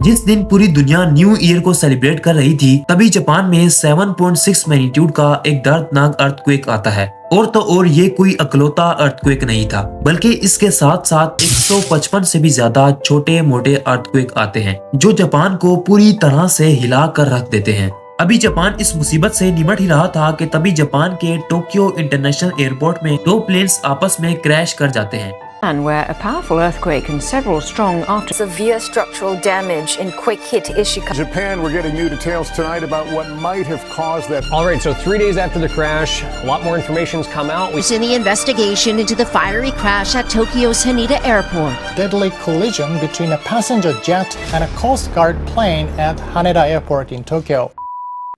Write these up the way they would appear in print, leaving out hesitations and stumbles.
जिस दिन पूरी दुनिया न्यू ईयर को सेलिब्रेट कर रही थी, तभी जापान में 7.6 मैग्नीट्यूड का एक दर्दनाक अर्थक्वेक आता है। और तो और ये कोई अकलौता अर्थक्वेक नहीं था, बल्कि इसके साथ साथ 155 से भी ज्यादा छोटे मोटे अर्थक्वेक आते हैं जो जापान को पूरी तरह से हिला कर रख देते हैं। अभी जापान इस मुसीबत से निपट ही रहा था कि तभी जापान के टोक्यो इंटरनेशनल एयरपोर्ट में दो प्लेन्स आपस में क्रैश कर जाते हैं। Where a powerful earthquake and several strong after severe structural damage in quick hit Ishikawa. Japan, we're getting new details tonight about what might have caused that. All right, so 3 days after the crash, a lot more information's come out. In the investigation into the fiery crash at Tokyo's Haneda Airport. Deadly collision between a passenger jet and a Coast Guard plane at Haneda Airport in Tokyo.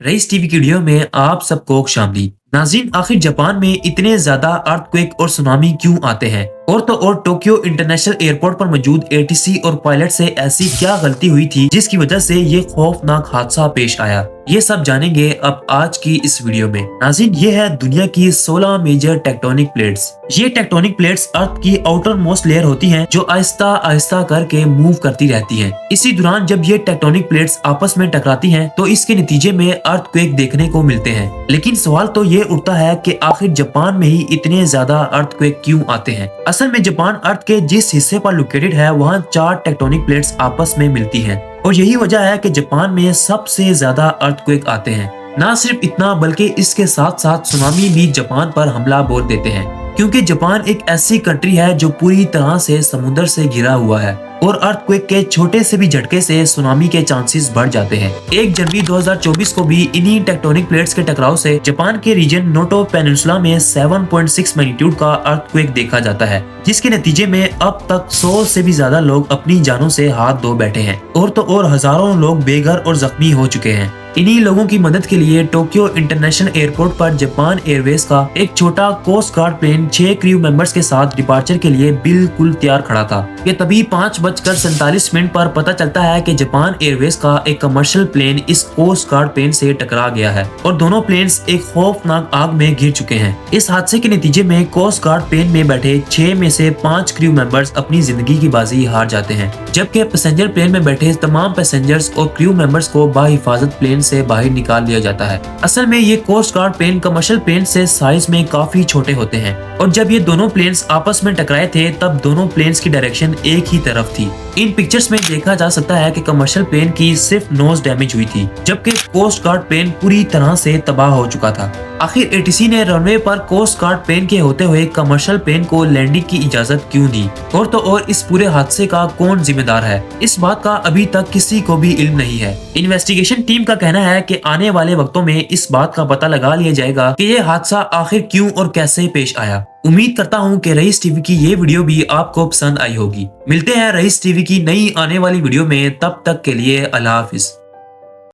Raees TV की video में आप सबको खुशामदीद। नाज़रीन, आखिर Japan में इतने ज्यादा earthquake और सुनामी क्यों आते हैं? और तो और टोक्यो इंटरनेशनल एयरपोर्ट पर मौजूद एटीसी और पायलट से ऐसी क्या गलती हुई थी जिसकी वजह से ये खौफनाक हादसा पेश आया? ये सब जानेंगे अब आज की इस वीडियो में। नाज़रीन, ये है दुनिया की 16 मेजर टेक्टोनिक प्लेट्स। ये टेक्टोनिक प्लेट्स अर्थ की आउटर मोस्ट लेयर होती हैं जो आहिस्ता आहिस्ता करके मूव करती रहती हैं। इसी दौरान जब ये टेक्टोनिक प्लेट्स आपस में टकराती हैं तो इसके नतीजे में अर्थक्वेक देखने को मिलते हैं। लेकिन सवाल तो ये उठता है कि आखिर जापान में ही इतने ज्यादा अर्थक्वेक क्यों आते हैं? असल में जापान अर्थ के जिस हिस्से पर लोकेटेड है वहाँ 4 टेक्टोनिक प्लेट्स आपस में मिलती हैं और यही वजह है कि जापान में सबसे ज्यादा अर्थक्वेक आते हैं। ना सिर्फ इतना बल्कि इसके साथ साथ सुनामी भी जापान पर हमला बोल देते हैं, क्योंकि जापान एक ऐसी कंट्री है जो पूरी तरह से समुद्र से घिरा हुआ है और अर्थक्वेक के छोटे से भी झटके से सुनामी के चांसेस बढ़ जाते हैं। 1 जनवरी 2024 को भी इन्हीं टेक्टोनिक प्लेट्स के टकराव से जापान के रीजन नोटो पेनिनसुला में 7.6 मैग्नीट्यूड का अर्थक्वेक देखा जाता है, जिसके नतीजे में अब तक 100 से भी ज्यादा लोग अपनी जानों से हाथ धो बैठे हैं और तो और हजारों लोग बेघर और जख्मी हो चुके हैं। इन्हीं लोगों की मदद के लिए टोक्यो इंटरनेशनल एयरपोर्ट पर जापान एयरवेज का एक छोटा coast guard plane 6 crew members के साथ डिपार्चर के लिए बिल्कुल तैयार खड़ा था कि तभी 5:47 पर पता चलता है कि जापान एयरवेज का एक कमर्शियल प्लेन इस कोस्ट गार्ड प्लेन से टकरा गया है और दोनों प्लेन्स एक खौफनाक आग में घिर चुके हैं। इस हादसे के नतीजे में कोस्ट गार्ड प्लेन में बैठे 6 में से 5 क्रू मेंबर्स अपनी जिंदगी की बाजी हार जाते हैं, जबकि पैसेंजर प्लेन में बैठे तमाम पैसेंजर्स और क्रू मेंबर्स को बाहिफाजत प्लेन से बाहर निकाल लिया जाता है। असल में ये coast guard plane commercial plane से साइज में काफी छोटे होते हैं और जब ये दोनों प्लेन्स आपस में टकराए थे तब दोनों प्लेन्स की डायरेक्शन एक ही तरफ थी। इन पिक्चर्स में देखा जा सकता है कि कमर्शियल प्लेन की सिर्फ नोज डैमेज हुई थी, जबकि कोस्ट गार्ड प्लेन पूरी तरह से तबाह हो चुका था। आखिर एटीसी ने रनवे पर कोस्ट गार्ड प्लेन के होते हुए कमर्शियल प्लेन को लैंडिंग की इजाजत क्यों दी? और तो और इस पूरे हादसे का कौन जिम्मेदार है? इस बात का अभी तक किसी को भी इल्म नहीं है। इन्वेस्टिगेशन टीम का कहना है कि आने वाले वक्तों में इस बात का पता लगा लिया जाएगा कि ये हादसा आखिर क्यों और कैसे पेश आया। उम्मीद करता हूँ कि रईस टीवी की ये वीडियो भी आपको पसंद आई होगी। मिलते हैं रईस टीवी की नई आने वाली वीडियो में, तब तक के लिए अल्लाह हाफिज।